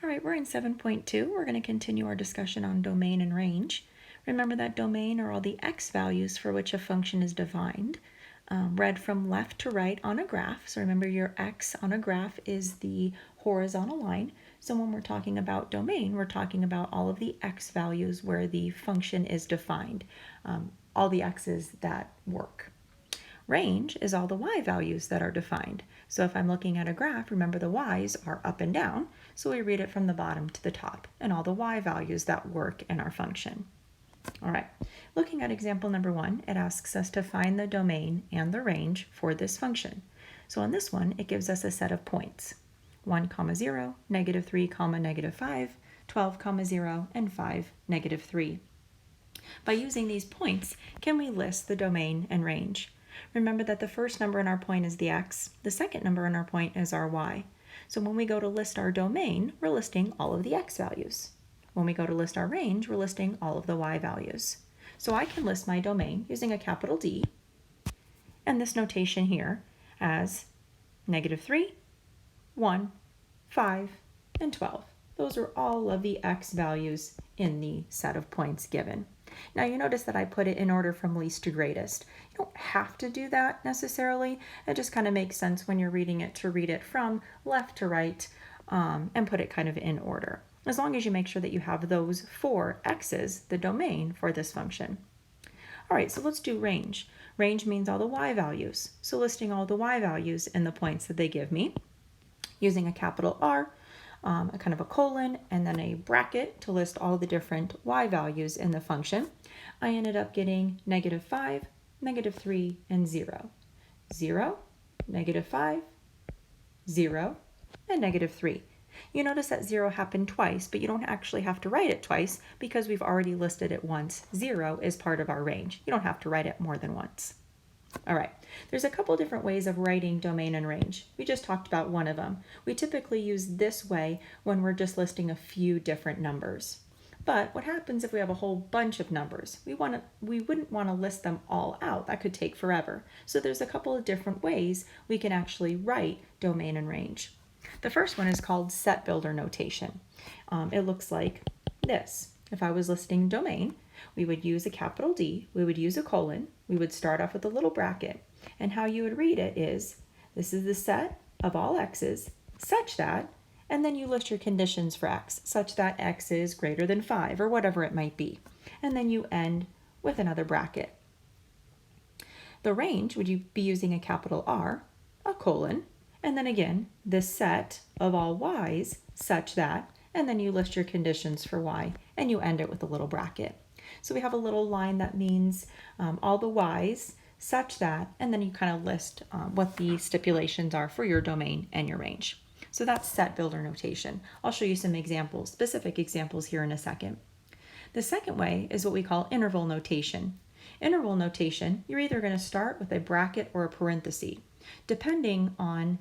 All right, we're in 7.2. We're going to continue our discussion on domain and range. Remember that domain are all the x values for which a function is defined, read from left to right on a graph. So remember your x on a graph is the horizontal line. So when we're talking about domain, we're talking about all of the x values where the function is defined, all the x's that work. Range is all the y values that are defined. So if I'm looking at a graph, remember the y's are up and down, so we read it from the bottom to the top, and all the y values that work in our function. All right, looking at example number 1, it asks us to find the domain and the range for this function. So on this one, it gives us a set of points, 1, 0, -3, -5, 12, 0, and 5, -3. By using these points, can we list the domain and range? Remember that the first number in our point is the x, the second number in our point is our y. So when we go to list our domain, we're listing all of the x values. When we go to list our range, we're listing all of the y values. So I can list my domain using a capital D, and this notation here as -3, 1, 5, and 12. Those are all of the x values in the set of points given. Now you notice that I put it in order from least to greatest. You don't have to do that necessarily. It just kind of makes sense when you're reading it to read it from left to right and put it kind of in order. As long as you make sure that you have those 4 x's, the domain for this function. All right, so let's do range. Range means all the y values. So listing all the y values in the points that they give me, using a capital R, a kind of a colon, and then a bracket to list all the different y values in the function, I ended up getting -5, -3, and 0. 0, -5, 0, and -3. You notice that 0 happened twice, but you don't actually have to write it twice because we've already listed it once. 0 is part of our range. You don't have to write it more than once. All right, there's a couple different ways of writing domain and range. We just talked about one of them. We typically use this way when we're just listing a few different numbers. But what happens if we have a whole bunch of numbers? We wouldn't want to list them all out. That could take forever. So there's a couple of different ways we can actually write domain and range. The first one is called set builder notation. It looks like this. If I was listing domain, we would use a capital D, we would use a colon, we would start off with a little bracket, and how you would read it is, this is the set of all x's such that, and then you list your conditions for x, such that x is greater than 5, or whatever it might be, and then you end with another bracket. The range, would you be using a capital R, a colon, and then again, this set of all y's such that, and then you list your conditions for y, and you end it with a little bracket. So we have a little line that means all the y's such that, and then you kind of list what the stipulations are for your domain and your range. So that's set builder notation. I'll show you some examples, specific examples here in a second. The second way is what we call interval notation. Interval notation, you're either going to start with a bracket or a parenthesis, depending on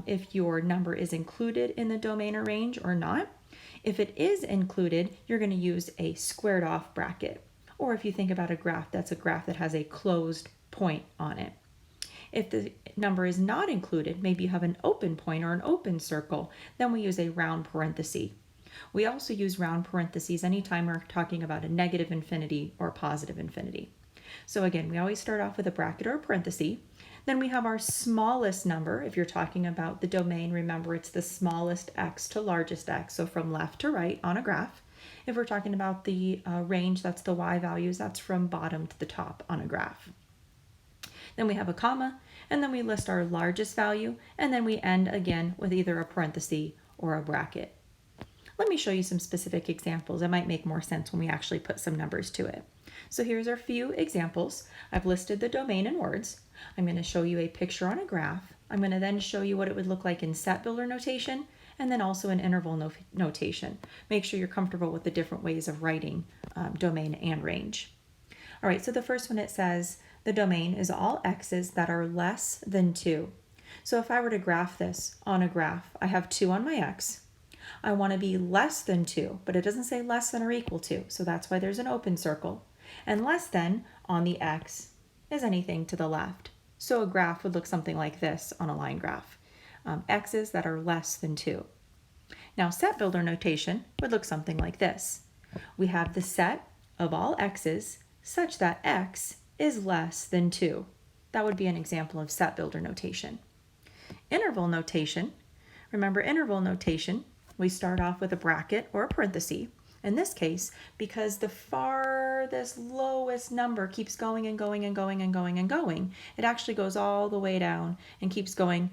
if your number is included in the domain or range or not. If it is included, you're going to use a squared off bracket. Or if you think about a graph, that's a graph that has a closed point on it. If the number is not included, maybe you have an open point or an open circle, then we use a round parenthesis. We also use round parentheses anytime we're talking about a negative infinity or positive infinity. So again, we always start off with a bracket or a parenthesis. Then we have our smallest number. If you're talking about the domain, remember it's the smallest x to largest x, so from left to right on a graph. If we're talking about the range, that's the y values, that's from bottom to the top on a graph. Then we have a comma, and then we list our largest value, and then we end again with either a parenthesis or a bracket. Let me show you some specific examples. It might make more sense when we actually put some numbers to it. So here's our few examples. I've listed the domain in words. I'm going to show you a picture on a graph. I'm going to then show you what it would look like in set builder notation, and then also in interval notation. Make sure you're comfortable with the different ways of writing domain and range. All right, so the first one, it says the domain is all x's that are less than 2. So if I were to graph this on a graph, I have 2 on my x. I want to be less than 2, but it doesn't say less than or equal to, so that's why there's an open circle. And less than on the x is anything to the left. So a graph would look something like this on a line graph. X's that are less than 2. Now, set builder notation would look something like this. We have the set of all x's such that x is less than 2. That would be an example of set builder notation. Interval notation, remember interval notation, we start off with a bracket or a parenthesis. In this case, because the farthest lowest number keeps going and going and going and going and going, it actually goes all the way down and keeps going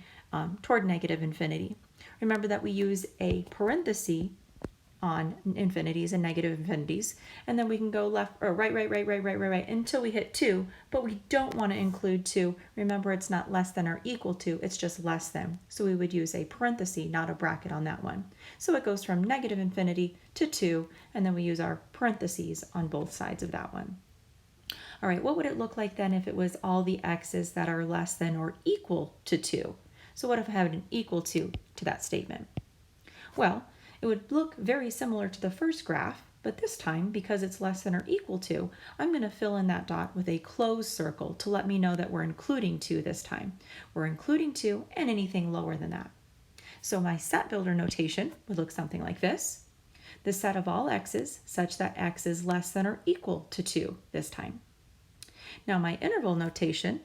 toward negative infinity. Remember that we use a parenthesis on infinities and negative infinities, and then we can go left or right until we hit 2, but we don't want to include 2. Remember, it's not less than or equal to, it's just less than. So we would use a parenthesis, not a bracket on that one. So it goes from negative infinity to 2, and then we use our parentheses on both sides of that one. All right, what would it look like then if it was all the x's that are less than or equal to 2? So what if I had an equal to that statement? Well, it would look very similar to the first graph, but this time, because it's less than or equal to, I'm going to fill in that dot with a closed circle to let me know that we're including 2 this time. We're including 2 and anything lower than that. So my set builder notation would look something like this. The set of all x's such that x is less than or equal to 2 this time. Now my interval notation,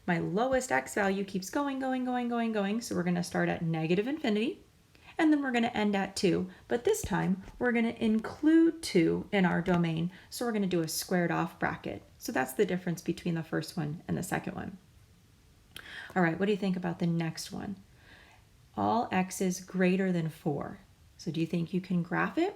my lowest x value keeps going, so we're going to start at negative infinity. And then we're going to end at 2, but this time we're going to include 2 in our domain, so we're going to do a squared off bracket. So that's the difference between the first one and the second one. All right, what do you think about the next one? All x's greater than 4. So do you think you can graph it?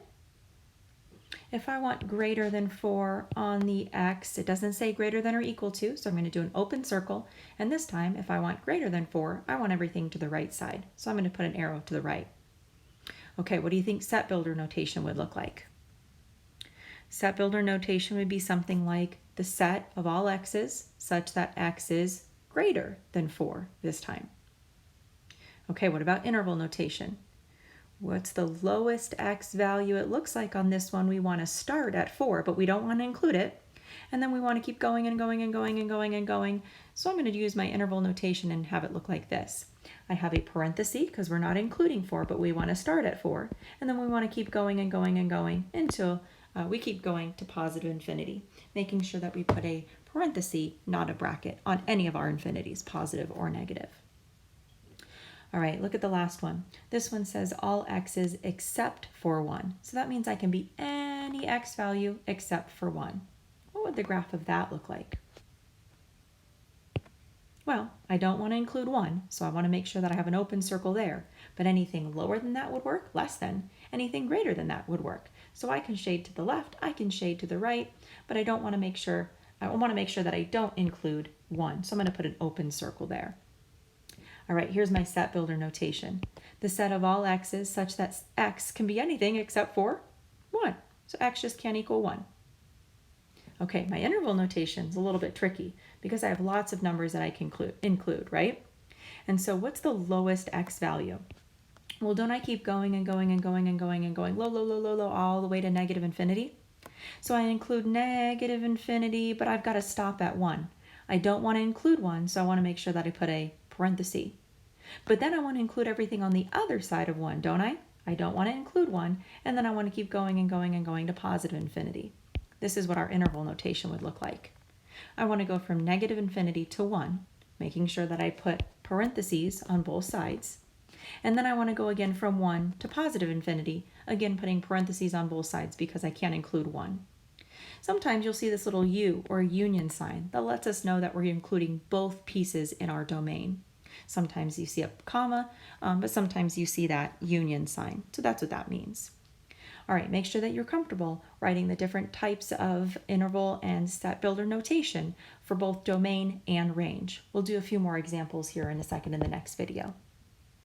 If I want greater than 4 on the x, it doesn't say greater than or equal to, so I'm going to do an open circle. And this time, if I want greater than 4, I want everything to the right side. So I'm going to put an arrow to the right. Okay, what do you think set builder notation would look like? Set builder notation would be something like the set of all x's such that x is greater than 4 this time. Okay, what about interval notation? What's the lowest x value it looks like on this one? We want to start at 4, but we don't want to include it. And then we want to keep going and going and going and going and going. So I'm going to use my interval notation and have it look like this. I have a parenthesis because we're not including 4, but we want to start at 4. And then we want to keep going and going and going until we keep going to positive infinity, making sure that we put a parenthesis, not a bracket, on any of our infinities, positive or negative. All right, look at the last one. This one says all x's except for 1. So that means I can be any x value except for 1. What would the graph of that look like? Well, I don't want to include 1, so I want to make sure that I have an open circle there. But anything lower than that would work, less than. Anything greater than that would work. So I can shade to the left, I can shade to the right, but I want to make sure that I don't include 1. So I'm going to put an open circle there. All right, here's my set builder notation. The set of all x's such that x can be anything except for 1. So x just can't equal 1. Okay, my interval notation is a little bit tricky because I have lots of numbers that I can include, right? And so what's the lowest x value? Well, don't I keep going and going and going and going and going low, all the way to negative infinity? So I include negative infinity, but I've got to stop at 1. I don't want to include 1, so I want to make sure that I put a parenthesis. But then I want to include everything on the other side of 1, don't I? I don't want to include 1, and then I want to keep going and going and going to positive infinity. This is what our interval notation would look like. I want to go from negative infinity to 1, making sure that I put parentheses on both sides. And then I want to go again from 1 to positive infinity, again putting parentheses on both sides because I can't include 1. Sometimes you'll see this little U or union sign that lets us know that we're including both pieces in our domain. Sometimes you see a comma, but sometimes you see that union sign. So that's what that means. All right, make sure that you're comfortable writing the different types of interval and set builder notation for both domain and range. We'll do a few more examples here in a second in the next video.